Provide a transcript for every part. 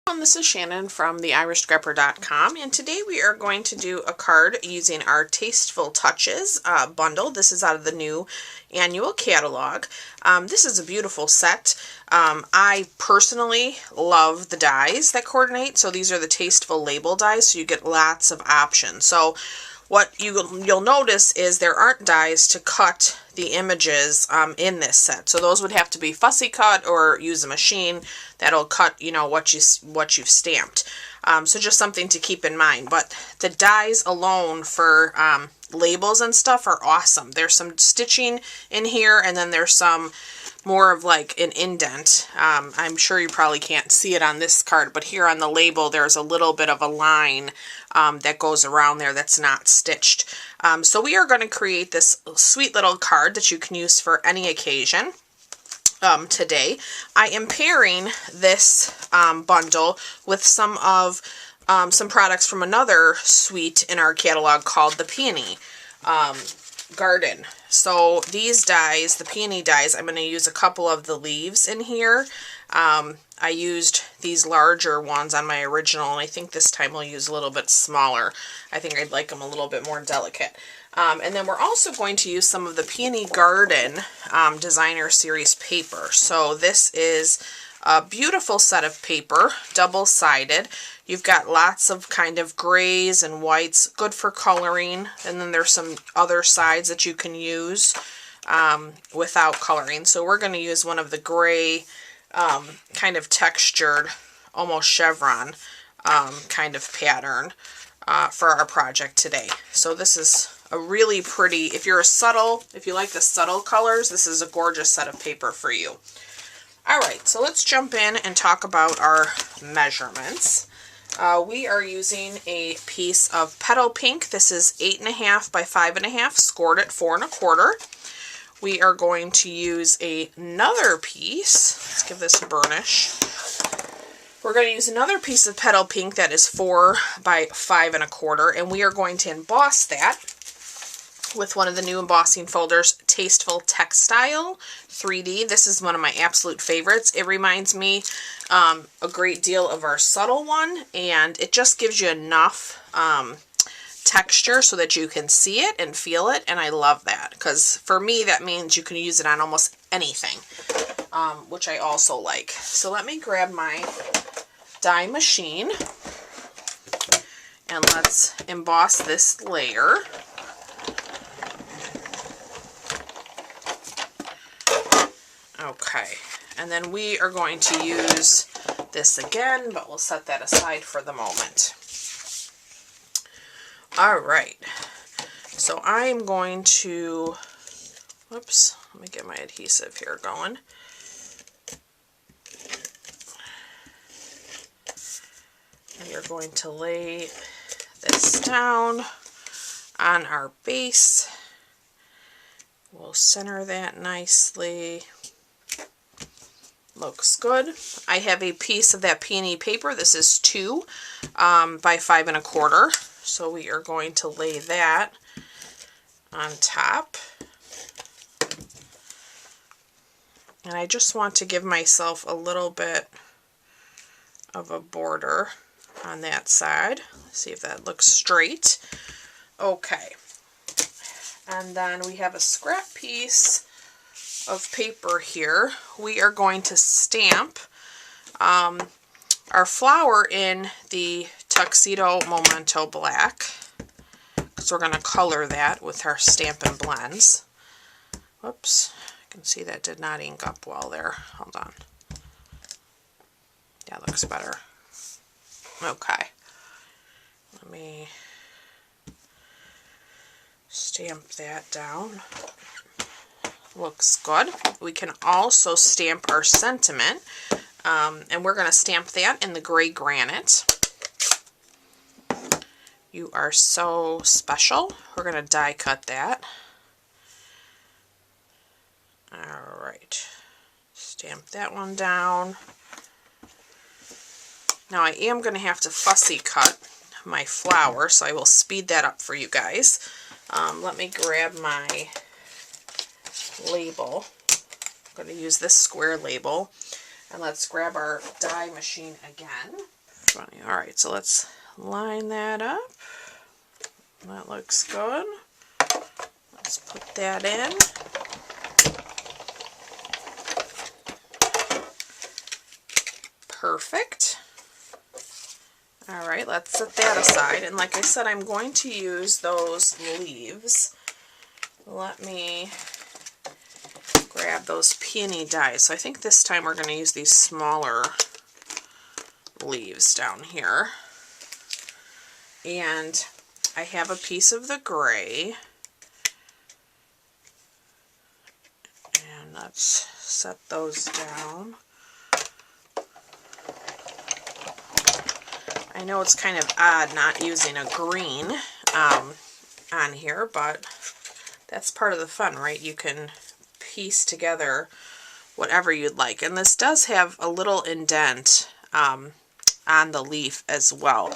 This is Shannon from theirishscrapper.com, and today we are going to do a card using our Tasteful Touches bundle. This is out of the new annual catalog. This is a beautiful set. I personally love the dies that coordinate. So these are the Tasteful label dies, so you get lots of options. So what you'll notice is there aren't dies to cut the images in this set. So those would have to be fussy cut or use a machine that'll cut, you know, what you've stamped. So just something to keep in mind. But the dies alone for labels and stuff are awesome. There's some stitching in here, and then there's some more of like an indent. I'm sure you probably can't see it on this card, but here on the label there's a little bit of a line that goes around there that's not stitched. So we are going to create this sweet little card that you can use for any occasion. Today I am pairing this bundle with some products from another suite in our catalog called the Peony Garden. So these dies, the Peony dies, I'm going to use a couple of the leaves in here. I used these larger ones on my original, and I think this time we'll use a little bit smaller. I think I'd like them a little bit more delicate. And then we're also going to use some of the Peony Garden Designer Series paper. So this is a beautiful set of paper, double-sided. You've got lots of kind of grays and whites, good for coloring. And then there's some other sides that you can use without coloring. So we're going to use one of the gray kind of textured, almost chevron kind of pattern for our project today. So this is a really pretty, if you like the subtle colors, this is a gorgeous set of paper for you. Alright, so let's jump in and talk about our measurements. We are using a piece of Petal pink. This is 8.5 by 5.5, scored at 4 1/4. We are going to use another piece. Let's give this a burnish. We're going to use another piece of Petal pink that is 4 by 5 1/4, and we are going to emboss that with one of the new embossing folders, Tasteful Textile 3D. This is one of my absolute favorites. It reminds me a great deal of our subtle one, and it just gives you enough texture so that you can see it and feel it, and I love that because for me that means you can use it on almost anything, which I also like. So let me grab my die machine and let's emboss this layer. Okay, and then we are going to use this again, but we'll set that aside for the moment. Alright, so I'm going to, whoops, let me get my adhesive here going. We are going to lay this down on our base. We'll center that nicely. Looks good. I have a piece of that Peony paper. This is 2 by 5 1/4. So we are going to lay that on top. And I just want to give myself a little bit of a border on that side. See if that looks straight. Okay. And then we have a scrap piece of paper here. We are going to stamp our flower in the Tuxedo Memento Black, because we're going to color that with our Stampin' Blends. Whoops, I can see that did not ink up well there. Hold on. That looks better. Okay. Let me stamp that down. Looks good. We can also stamp our sentiment, and we're going to stamp that in the gray granite. You are so special. We're going to die cut that. Alright. Stamp that one down. Now I am going to have to fussy cut my flower, so I will speed that up for you guys. Let me grab my label. I'm going to use this square label, and let's grab our die machine again. funny. All right, so let's line that up. That looks good. Let's put that in. Perfect. All right, let's set that aside. And like I said, I'm going to use those leaves. Let me grab those peony dies. So I think this time we're going to use these smaller leaves down here. And I have a piece of the gray. And let's set those down. I know it's kind of odd not using a green on here, but that's part of the fun, right? You can piece together whatever you'd like. And this does have a little indent on the leaf as well.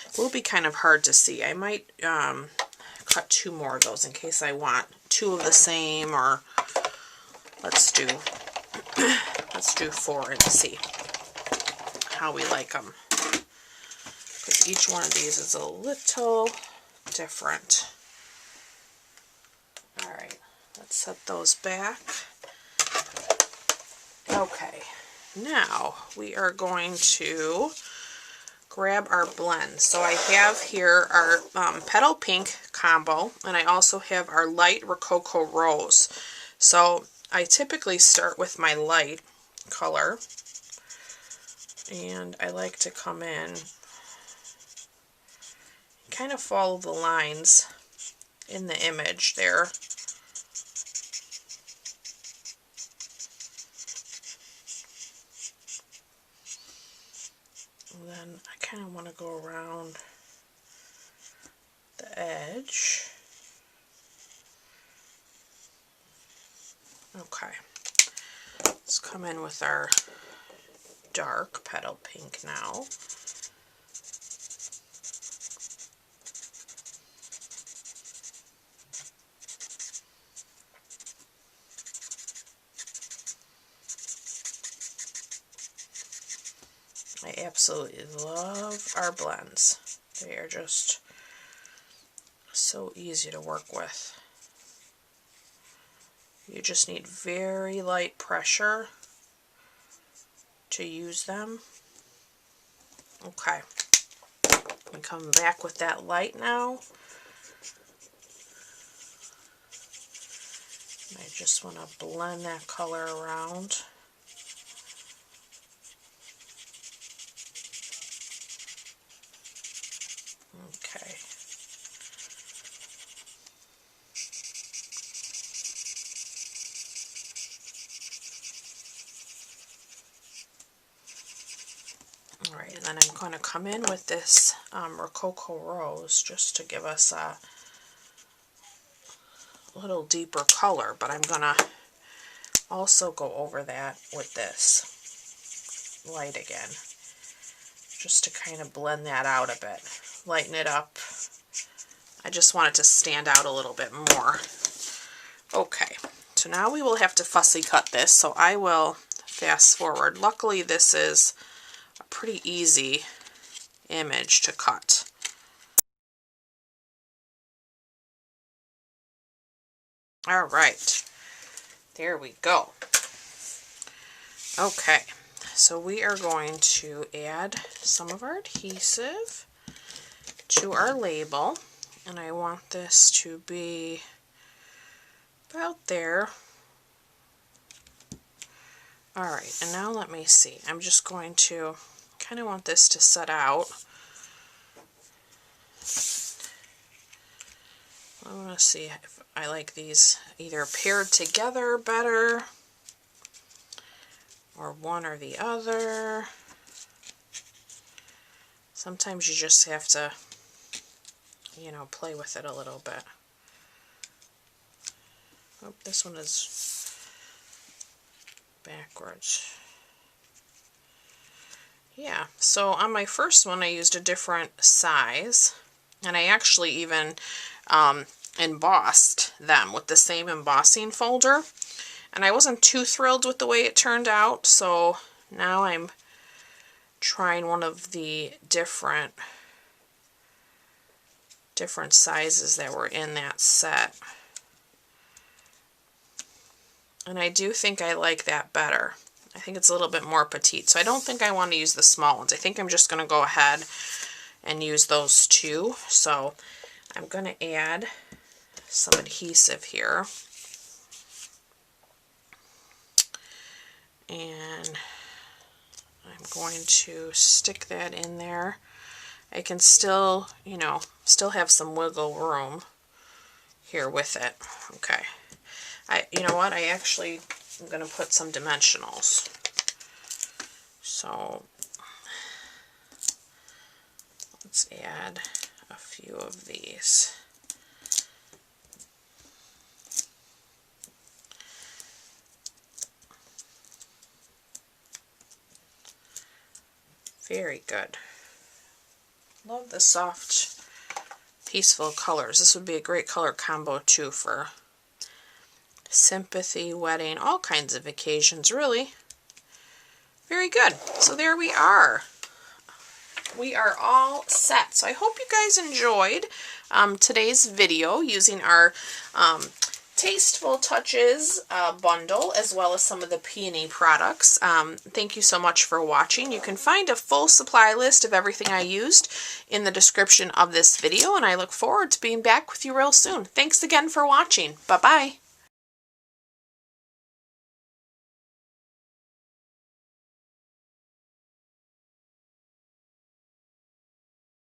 It will be kind of hard to see. I might cut 2 more of those in case I want 2 of the same, or let's do 4 and see how we like them. Because each one of these is a little different. Alright, let's set those back. Okay, now we are going to grab our blend. So I have here our Petal Pink combo, and I also have our light Rococo Rose. So I typically start with my light color, and I like to come in kind of follow the lines in the image there. And then I kind of want to go around the edge. Okay, let's come in with our dark Petal Pink now. I absolutely love our blends. They are just so easy to work with. You just need very light pressure to use them. Okay, I'm coming back with that light now. I just want to blend that color around. Okay. Alright, and then I'm going to come in with this Rococo Rose just to give us a little deeper color, but I'm going to also go over that with this light again, just to kind of blend that out a bit, lighten it up. I just want it to stand out a little bit more. Okay, so now we will have to fussy cut this, so I will fast forward. Luckily this is a pretty easy image to cut. All right, there we go. Okay, so we are going to add some of our adhesive to our label, and I want this to be about there. All right, and now let me see. I'm just going to kind of want this to set out. I want to see if I like these either paired together better, or one or the other. Sometimes you just have to, you know, play with it a little bit. Oh, this one is backwards. Yeah, so on my first one I used a different size, and I actually even embossed them with the same embossing folder, and I wasn't too thrilled with the way it turned out, so now I'm trying one of the different sizes that were in that set. And I do think I like that better. I think it's a little bit more petite. So I don't think I want to use the small ones. I think I'm just going to go ahead and use those two. So I'm going to add some adhesive here. And I'm going to stick that in there. I can still, you know, still have some wiggle room here with it. Okay. You know what? I actually am going to put some dimensionals. So let's add a few of these. Very good. Love the soft, peaceful colors. This would be a great color combo too for sympathy, wedding, all kinds of occasions, really. Very good. So there we are. We are all set. So I hope you guys enjoyed today's video using our Tasteful Touches bundle, as well as some of the Peony products. Thank you so much for watching. You can find a full supply list of everything I used in the description of this video, and I look forward to being back with you real soon. Thanks again for watching. Bye-bye.